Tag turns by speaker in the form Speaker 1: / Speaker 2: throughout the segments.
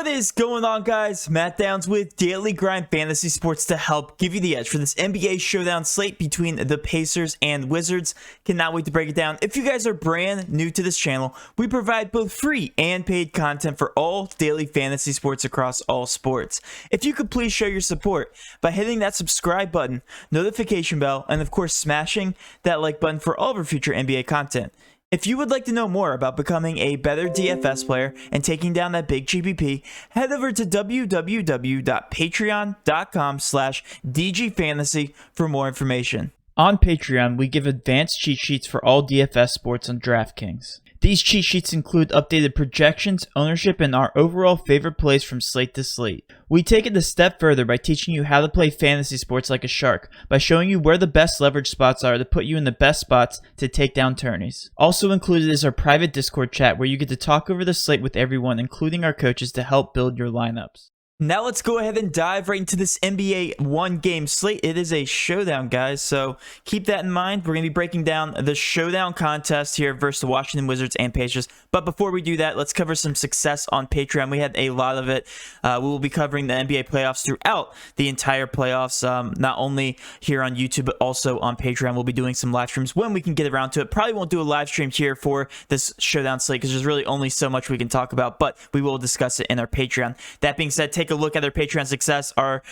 Speaker 1: What is going on, guys? Matt Downs with Daily Grind Fantasy Sports to help give you the edge for this NBA Showdown slate between the Pacers and Wizards. Cannot wait to break it down. If you guys are brand new to this channel, we provide both free and paid content for all daily fantasy sports across all sports. If you could please show your support by hitting that subscribe button, notification bell, and of course smashing that like button for all of our future NBA content. If you would like to know more about becoming a better DFS player and taking down that big GPP, head over to www.patreon.com/DGFantasy for more information. On Patreon, we give advanced cheat sheets for all DFS sports on DraftKings. These cheat sheets include updated projections, ownership, and our overall favorite plays from slate to slate. We take it a step further by teaching you how to play fantasy sports like a shark, by showing you where the best leverage spots are to put you in the best spots to take down tourneys. Also included is our private Discord chat where you get to talk over the slate with everyone, including our coaches, to help build your lineups. Now let's go ahead and dive right into this NBA one-game slate. It is a showdown, guys, so keep that in mind. We're going to be breaking down the showdown contest here versus the Washington Wizards and Pacers. But before we do that, let's cover some success on Patreon. We had a lot of it. We will be covering the NBA playoffs throughout the entire playoffs, not only here on YouTube, but also on Patreon. We'll be doing some live streams when we can get around to it. Probably won't do a live stream here for this showdown slate because there's really only so much we can talk about, but we will discuss it in our Patreon. That being said, take a look at their Patreon success. Our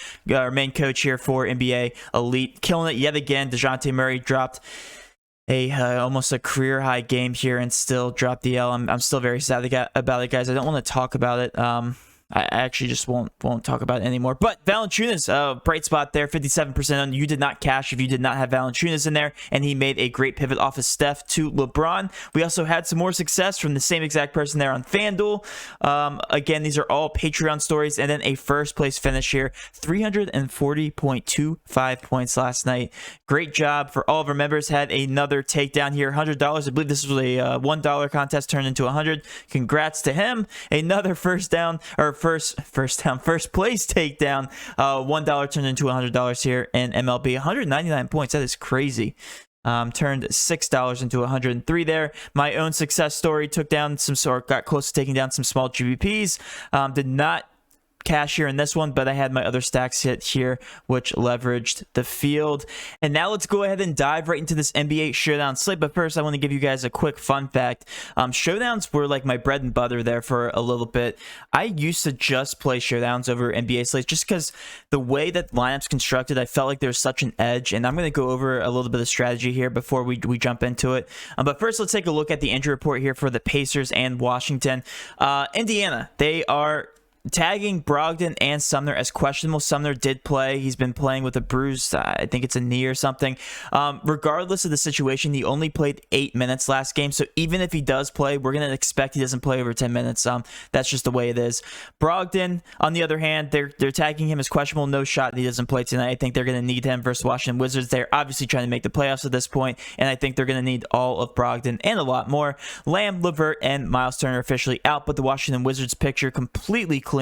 Speaker 1: main coach here for NBA Elite, killing it yet again. DeJounte Murray dropped a almost a career high game here and still dropped the L. I'm still very sad about it, guys. I don't want to talk about it. I actually just won't talk about it anymore. But Valanciunas, bright spot there, 57% on. You did not cash if you did not have Valanciunas in there, and he made a great pivot off of Steph to LeBron. We also had some more success from the same exact person there on FanDuel. Again, these are all Patreon stories, and then a first place finish here, 340.25 points last night. Great job for all of our members. Had another takedown here, $100. I believe this was a $1 contest turned into $100. Congrats to him. Another first place takedown, $1 turned into $100 here in MLB. 199 points, that is crazy. Turned $6 into 103 there. My own success story, took down got close to taking down some small GBPs. Did not cash here in this one, but I had my other stacks hit here, which leveraged the field. And now let's go ahead and dive right into this NBA Showdown slate. But first, I want to give you guys a quick fun fact. Showdowns were like my bread and butter there for a little bit. I used to just play Showdowns over NBA slates just because the way that lineups constructed, I felt like there's such an edge. And I'm going to go over a little bit of strategy here before we jump into it. But first, let's take a look at the injury report here for the Pacers and Washington. Indiana, they are tagging Brogdon and Sumner as questionable. Sumner did play. He's been playing with a bruise. I think it's a knee or something. Regardless of the situation, he only played 8 minutes last game. So even if he does play, we're going to expect he doesn't play over 10 minutes. That's just the way it is. Brogdon, on the other hand, they're tagging him as questionable. No shot he doesn't play tonight. I think they're going to need him versus Washington Wizards. They're obviously trying to make the playoffs at this point, and I think they're going to need all of Brogdon and a lot more. Lamb, LeVert, and Miles Turner officially out, but the Washington Wizards picture completely clean.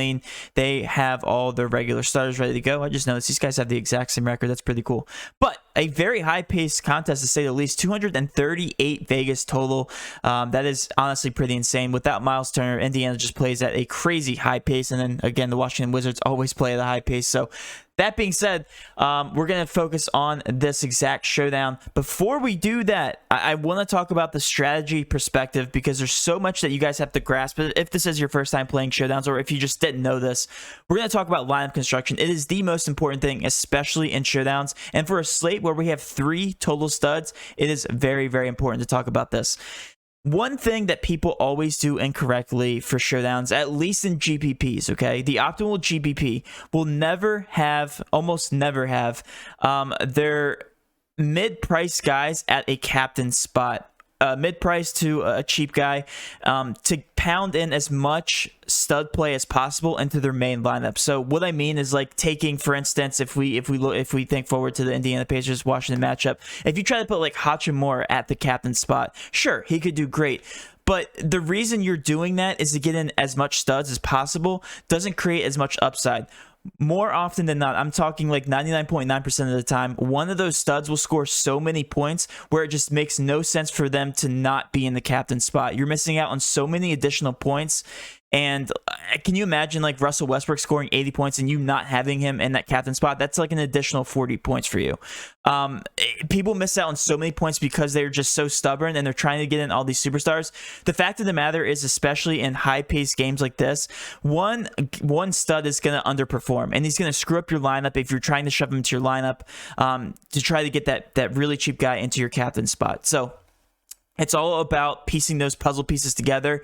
Speaker 1: They have all their regular starters ready to go. I just noticed these guys have the exact same record. That's pretty cool. But a very high-paced contest, to say the least. 238 Vegas total. That is honestly pretty insane. Without Miles Turner, Indiana just plays at a crazy high pace. And then, again, the Washington Wizards always play at a high pace. So that being said, we're going to focus on this exact showdown. Before we do that, I want to talk about the strategy perspective because there's so much that you guys have to grasp. If this is your first time playing showdowns or if you just didn't know this, we're going to talk about lineup construction. It is the most important thing, especially in showdowns. And for a slate where we have 3 total studs, it is very, very important to talk about this. One thing that people always do incorrectly for showdowns, at least in GPPs, okay, the optimal GPP will never have, almost never have, their mid-price guys at a captain spot. Mid-price to a cheap guy, to pound in as much stud play as possible into their main lineup. So what I mean is, like, taking, for instance, if we think forward to the Indiana Pacers Washington matchup, if you try to put like Hachimura at the captain spot, sure, he could do great. But the reason you're doing that is to get in as much studs as possible. Doesn't create as much upside. More often than not, I'm talking like 99.9% of the time, one of those studs will score so many points where it just makes no sense for them to not be in the captain spot. You're missing out on so many additional points. And can you imagine like Russell Westbrook scoring 80 points and you not having him in that captain spot? That's like an additional 40 points for you. People miss out on so many points because they're just so stubborn and they're trying to get in all these superstars. The fact of the matter is, especially in high-paced games like this, one stud is going to underperform, and he's going to screw up your lineup if you're trying to shove him into your lineup to try to get that really cheap guy into your captain spot. So it's all about piecing those puzzle pieces together.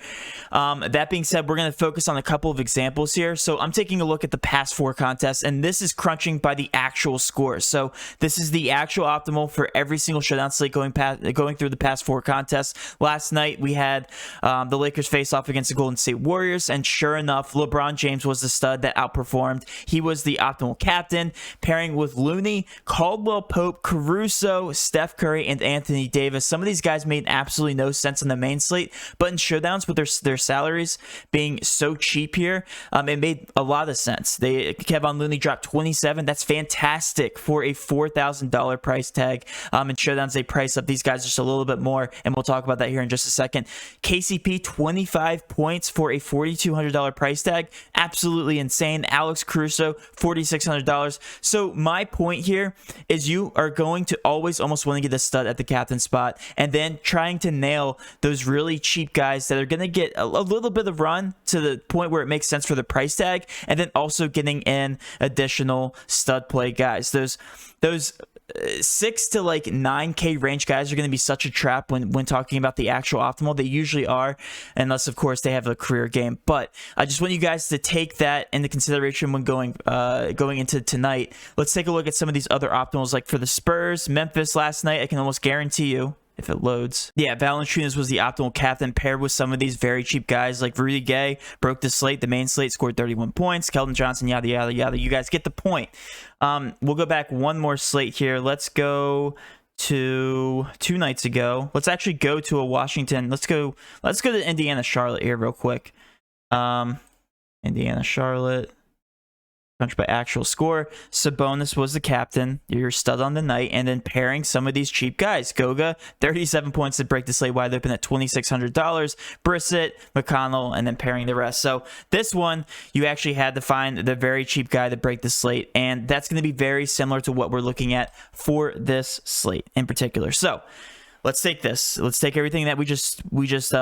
Speaker 1: That being said, we're going to focus on a couple of examples here. So I'm taking a look at the past 4 contests, and this is crunching by the actual scores. So this is the actual optimal for every single Showdown slate going through the past 4 contests. Last night, we had the Lakers face off against the Golden State Warriors, and sure enough, LeBron James was the stud that outperformed. He was the optimal captain, pairing with Looney, Caldwell Pope, Caruso, Steph Curry, and Anthony Davis. Some of these guys made absolutely no sense in the main slate, but in Showdowns with their salaries being so cheap here, it made a lot of sense. Kevon Looney dropped 27. That's fantastic for a $4,000 price tag. In Showdowns, they price up these guys just a little bit more, and we'll talk about that here in just a second. KCP, 25 points for a $4,200 price tag. Absolutely insane. Alex Caruso, $4,600. So my point here is you are going to always almost want to get a stud at the captain spot, and then trying to nail those really cheap guys that are going to get a little bit of run to the point where it makes sense for the price tag, and then also getting in additional stud play guys. Those 6 to like 9K range guys are going to be such a trap when talking about the actual optimal. They usually are, unless of course they have a career game. But I just want you guys to take that into consideration when going into tonight. Let's take a look at some of these other optimals. Like for the Spurs, Memphis last night, I can almost guarantee you, if it loads. Yeah, Valanciunas was the optimal captain paired with some of these very cheap guys like Rudy Gay. Broke the slate. The main slate scored 31 points. Keldon Johnson, yada, yada, yada. You guys get the point. We'll go back one more slate here. Let's go to 2 nights ago. Let's actually go to a Washington. Let's go to Indiana, Charlotte here real quick. Indiana, Charlotte. Crunch by actual score. Sabonis was the captain, your stud on the night, and then pairing some of these cheap guys. Goga, 37 points to break the slate wide open at $2,600. Brissett, McConnell, and then pairing the rest. So this one, you actually had to find the very cheap guy to break the slate, and that's going to be very similar to what we're looking at for this slate in particular. So let's take this. Let's take everything that we just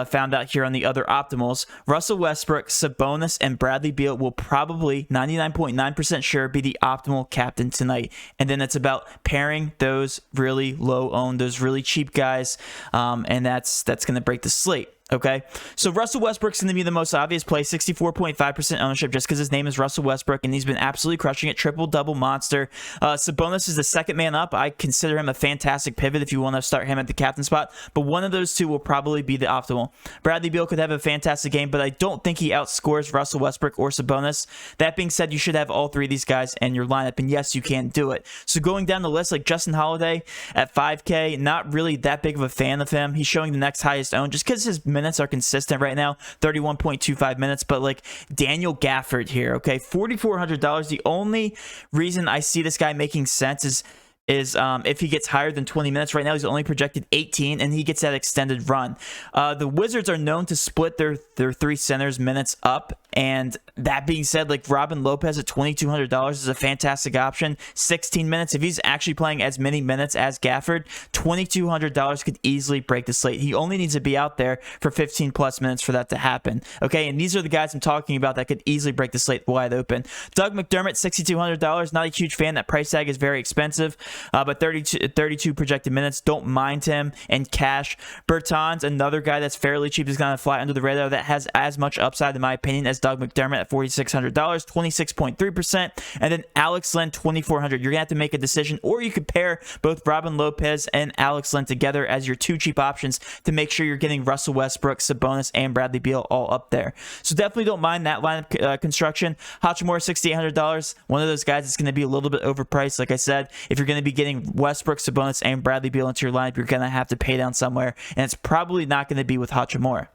Speaker 1: found out here on the other optimals. Russell Westbrook, Sabonis, and Bradley Beal will probably 99.9% sure be the optimal captain tonight. And then it's about pairing those really low-owned, those really cheap guys, and that's going to break the slate. Okay, so Russell Westbrook's going to be the most obvious play, 64.5% ownership just because his name is Russell Westbrook, and he's been absolutely crushing it, triple-double monster. Sabonis is the second man up. I consider him a fantastic pivot if you want to start him at the captain spot, but one of those two will probably be the optimal. Bradley Beal could have a fantastic game, but I don't think he outscores Russell Westbrook or Sabonis. That being said, you should have all 3 of these guys in your lineup, and yes, you can do it. So going down the list, like Justin Holiday at 5K, not really that big of a fan of him. He's showing the next highest own just because his minutes are consistent right now, 31.25 minutes. But like Daniel Gafford here, okay, $4,400. The only reason I see this guy making sense is if he gets higher than 20 minutes. Right now he's only projected 18, and he gets that extended run. The Wizards are known to split their 3 centers minutes up, and that being said, like Robin Lopez at $2,200 is a fantastic option. 16 minutes. If he's actually playing as many minutes as Gafford, $2,200 could easily break the slate. He only needs to be out there for 15 plus minutes for that to happen. Okay, and these are the guys I'm talking about that could easily break the slate wide open. Doug McDermott, $6,200. Not a huge fan. That price tag is very expensive, but 32 projected minutes. Don't mind him. And cash. Bertans, another guy that's fairly cheap, is going to fly under the radar that has as much upside, in my opinion, as Doug McDermott at $4,600, 26.3%. And then Alex Len, $2,400. You're going to have to make a decision, or you could pair both Robin Lopez and Alex Len together as your 2 cheap options to make sure you're getting Russell Westbrook, Sabonis, and Bradley Beal all up there. So definitely don't mind that lineup construction. Hachimura, $6,800. One of those guys is going to be a little bit overpriced. Like I said, if you're going to be getting Westbrook, Sabonis, and Bradley Beal into your lineup, you're going to have to pay down somewhere, and it's probably not going to be with Hachimura.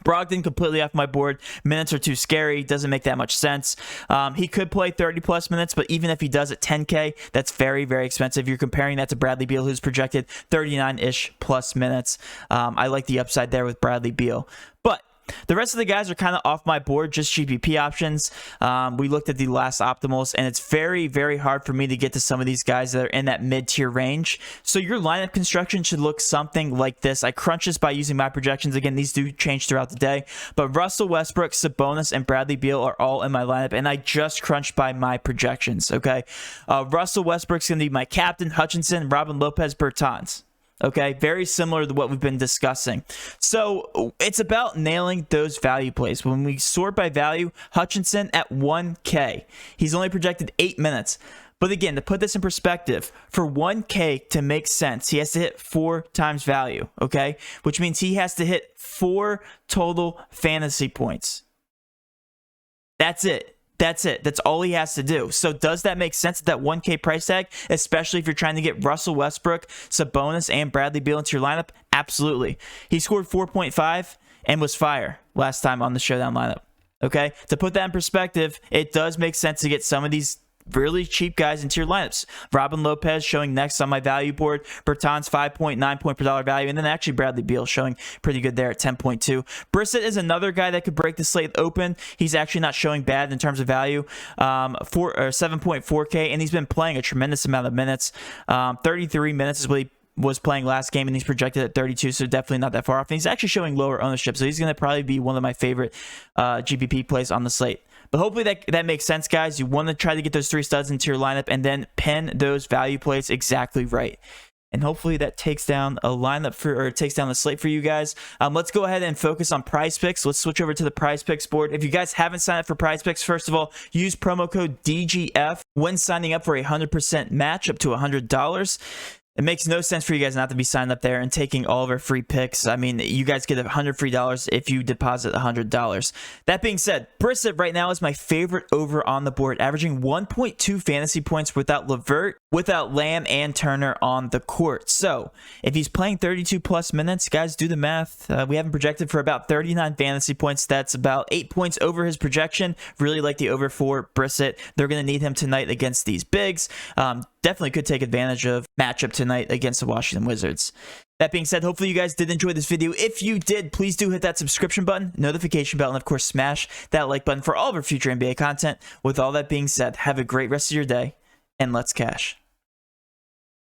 Speaker 1: Brogdon completely off my board. Minutes are too scary. Doesn't make that much sense. He could play 30 plus minutes, but even if he does at 10K, that's very, very expensive. You're comparing that to Bradley Beal, who's projected 39-ish plus minutes. I like the upside there with Bradley Beal. But The rest of the guys are kind of off my board, just GPP options. We looked at the last optimals, and it's very, very hard for me to get to some of these guys that are in that mid-tier range. So your lineup construction should look something like this. I crunch this by using my projections. Again, these do change throughout the day, but Russell Westbrook, Sabonis, and Bradley Beal are all in my lineup, and I just crunched by my projections, okay? Russell Westbrook's going to be my captain, Hutchinson, Robin Lopez, Bertans. Okay, very similar to what we've been discussing. So it's about nailing those value plays. When we sort by value, Hutchinson at 1K. He's only projected 8 minutes. But again, to put this in perspective, for 1K to make sense, he has to hit 4 times value, okay? Which means he has to hit 4 total fantasy points. That's it. That's it. That's all he has to do. So does that make sense at that 1K price tag, especially if you're trying to get Russell Westbrook, Sabonis, and Bradley Beal into your lineup? Absolutely. He scored 4.5 and was fire last time on the Showdown lineup. Okay? To put that in perspective, it does make sense to get some of these really cheap guys into your lineups. Robin Lopez showing next on my value board. Bertans 5.9 point per dollar value. And then actually Bradley Beal showing pretty good there at 10.2. Brissett is another guy that could break the slate open. He's actually not showing bad in terms of value. 7.4K. And he's been playing a tremendous amount of minutes. 33 minutes is what he was playing last game, and he's projected at 32, so definitely not that far off. And he's actually showing lower ownership, so he's going to probably be one of my favorite GPP plays on the slate. But hopefully that makes sense, guys. You want to try to get those 3 studs into your lineup and then pin those value plays exactly right. And hopefully that takes down a lineup or takes down the slate for you guys. Let's go ahead and focus on Prize Picks. Let's switch over to the Prize Picks board. If you guys haven't signed up for Prize Picks, first of all, use promo code DGF when signing up for a 100% match up to $100. It makes no sense for you guys not to be signed up there and taking all of our free picks. I mean, you guys get $100 free if you deposit $100. That being said, Brissett right now is my favorite over on the board, averaging 1.2 fantasy points without LeVert, without Lamb, and Turner on the court. So if he's playing 32 plus minutes, guys, do the math. We have him projected for about 39 fantasy points. That's about 8 points over his projection. Really like the over for Brissett. They're going to need him tonight against these bigs. Definitely could take advantage of matchup tonight against the Washington Wizards. That being said, hopefully you guys did enjoy this video. If you did, please do hit that subscription button, notification bell, and of course smash that like button for all of our future NBA content. With all that being said, have a great rest of your day, and let's cash.